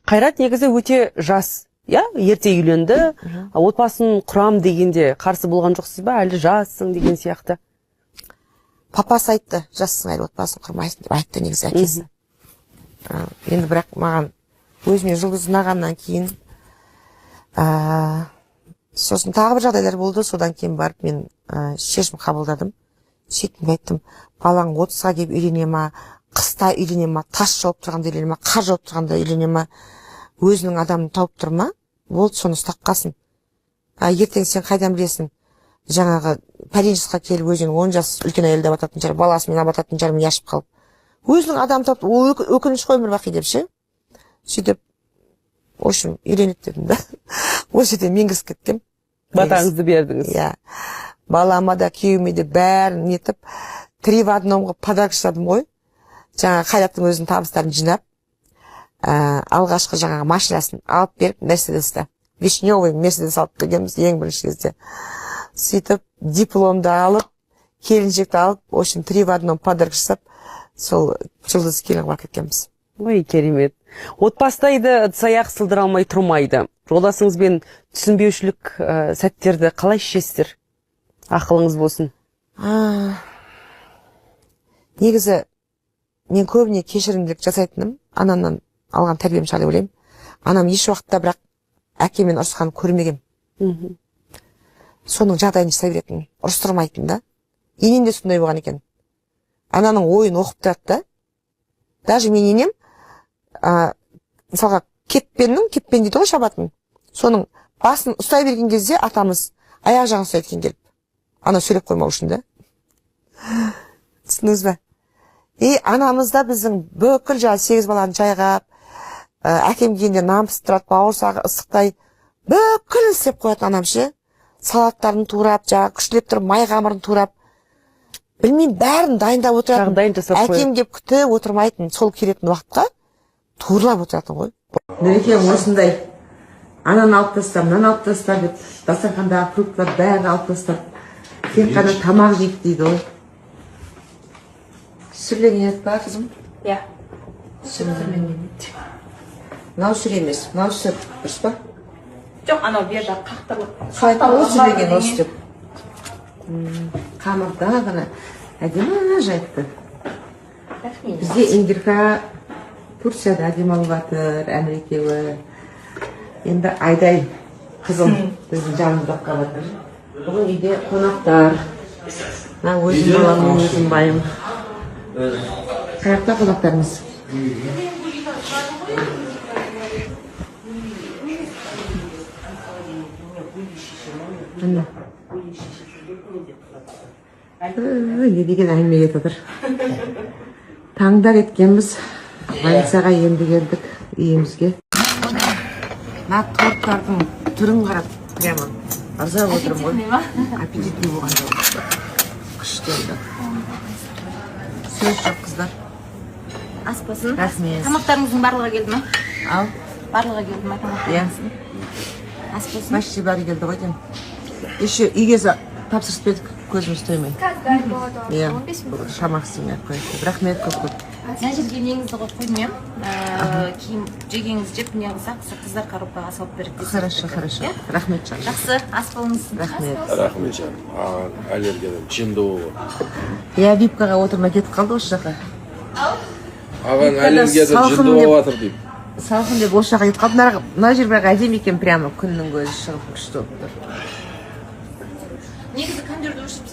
Қайрат негізі өте жас, иә, ерте үйленді, отбасын құрам дегенде қарсы болған жоқсыз ба, әлі жассың деген сияқты? Папасы айтты, жассың әлі отбасын құрмайсың деп айтты негізі әкесі. Енді бірақ маған өзіме жұлдыз ұнағаннан кейін, сосын тағы бір жағдайлар болды, содан кейін барып мен шешім қабылдадым. Сөйтіп айттым, балаң 30-ға келіп үйлене ма, қыста үйлене ма, тас жауып тұрғанда үйлене ма, қар жауып тұрғанда үйлене ма, өзінің адамын тауып тұр ма, болды, соны ұстап қалсын. Ертең сен қайдан білесің, жаңағы пәлен жасқа келіп өзінің 10 жас үлкен әйелді абататын шығар, баласымен абататын шығар, мен ашып қалып. Өзінің адамын тауып, ол өкініш қой өмір бақи деп ше. Сөйтіп, в общем, үйленіп дедім да. Осы жерде мен кірісіп кеттім. Батаңызды бердіңіз. Иә. Балама да күйеуіме де бәрін нетіп, 3 в 1 подарок жасадым ғой. Жаңа Қайраттың өзінің табыстарын жинап, алғашқы жаңағы машинасын алып беріп, Мерседесті. Вишневый Мерседес алып бергенбіз ең бірінші кезде. Сөйтіп, дипломды алып, келіншекті алып, в общем, 3 в 1 подарок жасап, сол жұлдыз келін қылып кеткенбіз. Ой, керемет. Отбасыда саяқ сылдыра алмай тұрмайды. Жолдасыңызбен түсінбеушілік сәттерді қалай шешесіздер? Ақылыңыз болсын. Негізі, мен көбіне кешірімділік жасайтыным, анамнан алған тәрбием шығар деп ойлаймын. Анам еш уақытта бірақ әкемен ұрысқанын көрмегем. Соның жағдайын жасай беретін, ұрыстырмайтын да. Енем де сондай болған екен. Ананың ойын оқып тұрады да. Даже мен енем, мысалға, кеппен дейді ғой шабатын. Соның басын ұстай берген кезде атамыз аяқ жағын ұстай еткен келіп. Ана сөйлеп қоймау үшін да. Түсініңіз бе? Анамыз да біздің бүкіл 8 баланы жайғап, әкем келгенде намыс тұрады, бауырсағы ыстықтай, бүкіл істеп қоятын анам ше. Салаттарын турап, күштілеп тұрып, май қамырын турап, білмеймін, бәрін дайындап отыратын. Әкем кеп күтіп отырмайтын, сол келетін уақытқа турлап отыратын ғой. Нұрекем осындай, ананы алып тастап, мынаны алып тастап, дастархандағы фруктар бәрін алып тастап, тек қана тамақ жейді дейді ғой. Сүрленген ет па, қызым? Иә. Сүрленген ет. Мынау сүр емес, мынау сүр, дұрыс па? Жоқ, анау берді қақтырылып. Қайтып ол сүрленген осы деп. Қамырда ғана әдемі жайыпты. Бізде Индирка Турцияда әдемі алып жатыр, әмір екеуі. Енді Айдай қызым біздің жанымызда қалып жатыр. Бүгін үйде қонақтар. Өзім баламын, өзім байым. Қайақта қонақтарымыз. Не деген әңгіме кетіп отыр. Таңда кеткенбіз, больницаға енді келдік үйімізге. Мына торттардың түрін қарап, прямо ырза отырмын ғой. Аппетитный болған жоқ. Күшті енді. Сөз жоқ, қыздар. Ас болсын. Рахмет. Тамақтарыңыздың барлығы келді ме? Ал? Барлығы келді ме тамақтарыңыздың? Ас болсын. Почти бәрі келді ғой деймін. Еще үйге тапсырыс бердік, көзіміз тоймай. Иә, шамақсын еп қойды. Рахмет көп-көп. Мына жерге неңізді қойып қойдым, кейін жегеңіз жеп не қылсақ, қыздар коробкаға салып беріп дейсіз. Хорошо. Рахмет жаным. Жақсы, ас болыңыз. Рахмет. Рахмет жаным. Аллергиядан жемді болған. Иә, випкаға отырмай кетіп қалды осы жаққа. Аған аллергиядан жемді болғатыр дейм. Салқын деп осы жаққа кетіп қалды. Мына жер бірақ әдемі екен, прямо күннің көзі шығып күшті болып тұр. Негізі кондерді өшіріп